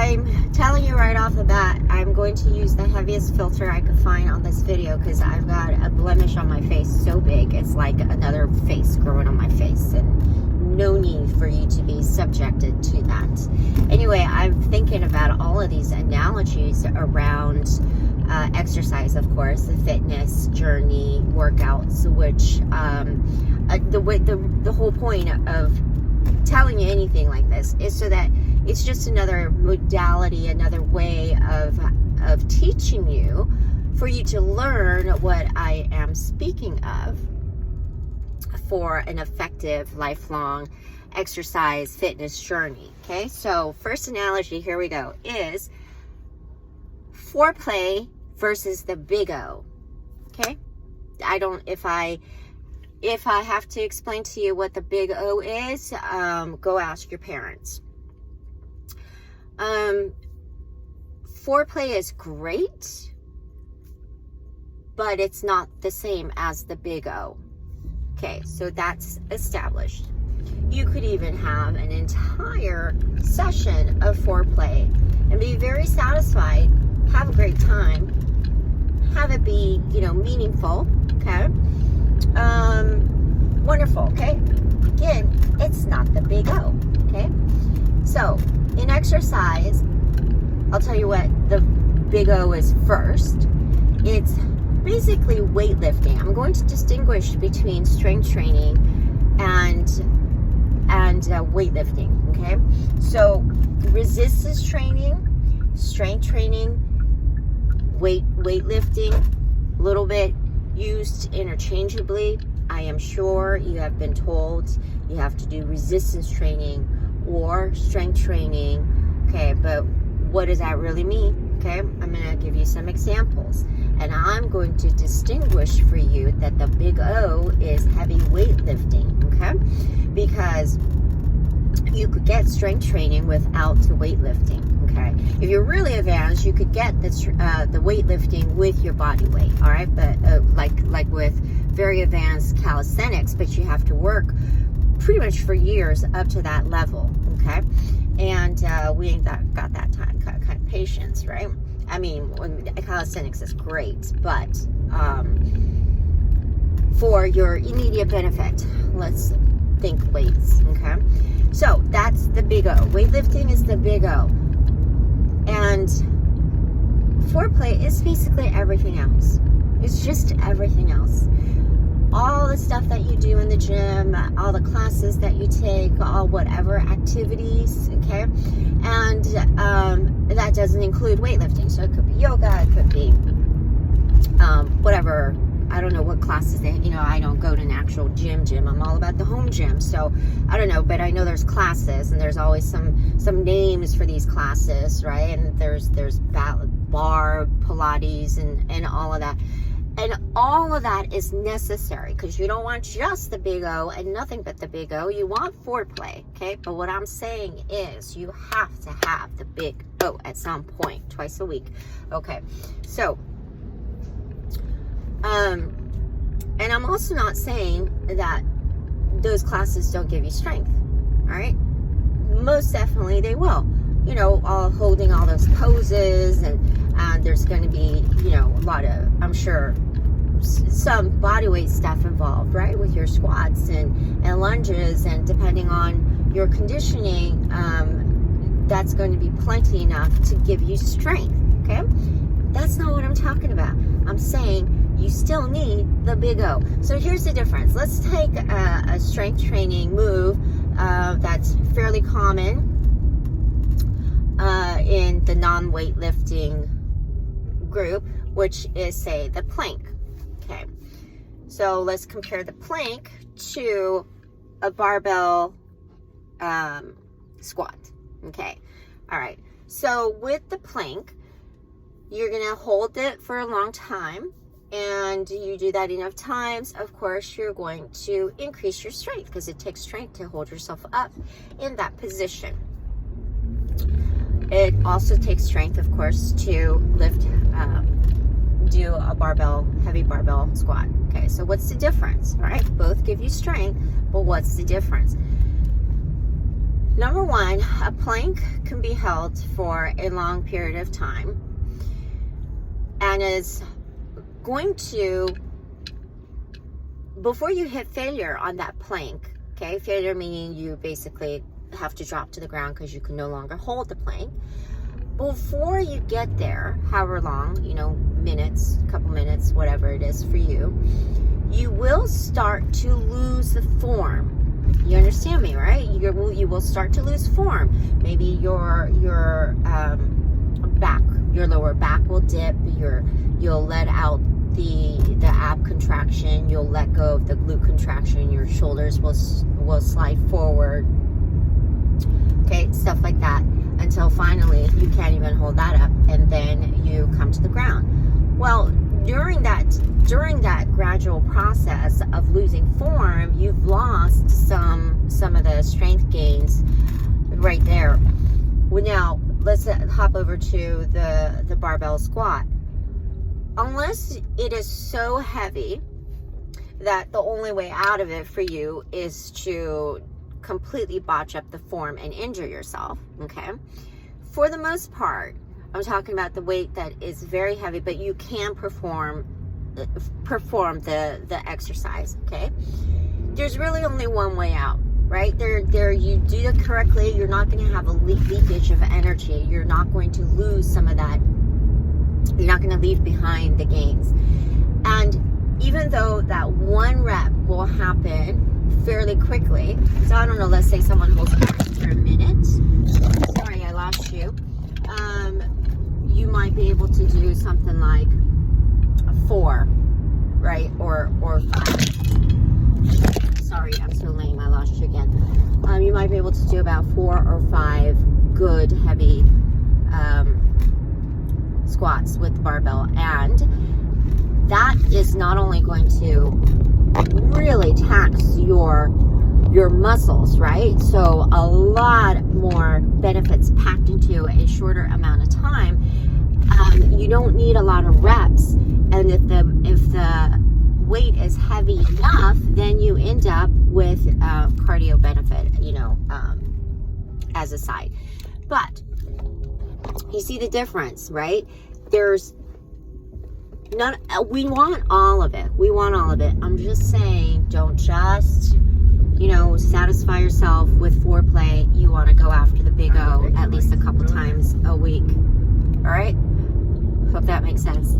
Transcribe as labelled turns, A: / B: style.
A: I'm telling you right off the bat, I'm going to use the heaviest filter I could find on this video because I've got a blemish on my face so big, it's like another face growing on my face, and no need for you to be subjected to that. Anyway, I'm thinking about all of these analogies around exercise, of course, the fitness journey, workouts, which the whole point of telling you anything like this is so that it's just another modality, another way of teaching you, for you to learn what I am speaking of for an effective lifelong exercise fitness journey. Okay, so first analogy, here we go, is foreplay versus the big O. Okay, if I have to explain to you what the big O is, go ask your parents. Foreplay is great, but it's not the same as the big O. Okay, so that's established. You could even have an entire session of foreplay and be very satisfied, have a great time, have it be, meaningful, okay? Wonderful, okay? Again, it's not the big O, okay? So, in exercise, I'll tell you what the big O is first. It's basically weightlifting. I'm going to distinguish between strength training and weightlifting, okay? So, resistance training, strength training, weightlifting, a little bit used interchangeably. I am sure you have been told you have to do resistance training or strength training, okay, but what does that really mean? Okay, I'm going to give you some examples, and I'm going to distinguish for you that the big O is heavy weightlifting, okay, because you could get strength training without the weightlifting. Okay, if you're really advanced, you could get the weightlifting with your body weight. All right, but like with very advanced calisthenics, but you have to work pretty much for years up to that level. Okay, and we ain't got that kind of patience, right? I mean, calisthenics is great, but for your immediate benefit, let's think weights. Okay, so that's the big O. Weightlifting is the big O. And foreplay is basically everything else. It's just everything else. All the stuff that you do in the gym, all the classes that you take, all whatever activities, okay? And that doesn't include weightlifting. So it could be yoga, it could be whatever. I don't know what classes they, I don't go to an actual gym. I'm all about the home gym. So I don't know, but I know there's classes, and there's always some names for these classes, right? And there's bar, Pilates, and all of that. And all of that is necessary because you don't want just the big O and nothing but the big O. You want foreplay, okay? But what I'm saying is you have to have the big O at some point, twice a week. Okay, so and I'm also not saying that those classes don't give you strength, all right? Most definitely they will. All holding all those poses, and there's going to be, a lot of, I'm sure, some body weight stuff involved, right? With your squats and lunges, and depending on your conditioning, that's going to be plenty enough to give you strength, okay? That's not what I'm talking about. I'm saying you still need the big O. So here's the difference. Let's take a strength training move that's fairly common in the non-weightlifting group, which is, say, the plank. Okay, so let's compare the plank to a barbell squat. Okay, all right. So with the plank, you're gonna hold it for a long time, and you do that enough times, of course, you're going to increase your strength, because it takes strength to hold yourself up in that position. It also takes strength, of course, to lift, do a heavy barbell squat. Okay, so what's the difference? All right, both give you strength, but what's the difference? Number one, a plank can be held for a long period of time and is going to, before you hit failure on that plank, okay, failure meaning you basically have to drop to the ground because you can no longer hold the plank. Before you get there, however long, you know, minutes, couple minutes, whatever it is for you, you will start to lose the form. You understand me, right? You will start to lose form. Maybe your back, your lower back will dip. You'll let out the ab contraction. You'll let go of the glute contraction. Your shoulders will slide forward. Okay, stuff like that, until finally you can't even hold that up, and then you come to the ground. Well, during that gradual process of losing form, you've lost some of the strength gains right there. Well, now let's hop over to the barbell squat. Unless it is so heavy that the only way out of it for you is to completely botch up the form and injure yourself, okay? For the most part, I'm talking about the weight that is very heavy, but you can perform the exercise, okay? There's really only one way out, right? There you do it correctly, you're not going to have a leakage of energy. You're not going to lose some of that. You're not going to leave behind the gains. And even though that one rep will happen fairly quickly, so I don't know, let's say someone holds it for a minute. Sorry, I lost you. You might be able to do something like 4, right? Or 5. Sorry, I'm so lame. I lost you again. You might be able to do about 4 or 5 good heavy squats with the barbell, and that is not only going to really tax your muscles, right? So a lot more benefits packed into a shorter amount of time. You don't need a lot of reps, and if the weight is heavy enough, then you end up with cardio benefit, you know, as a side. But you see the difference, right? There's none. We want all of it. We want all of it. I'm just saying, don't just, you know, satisfy yourself with foreplay. You want to go after the big O at least a couple times a week. All right? Hope that makes sense.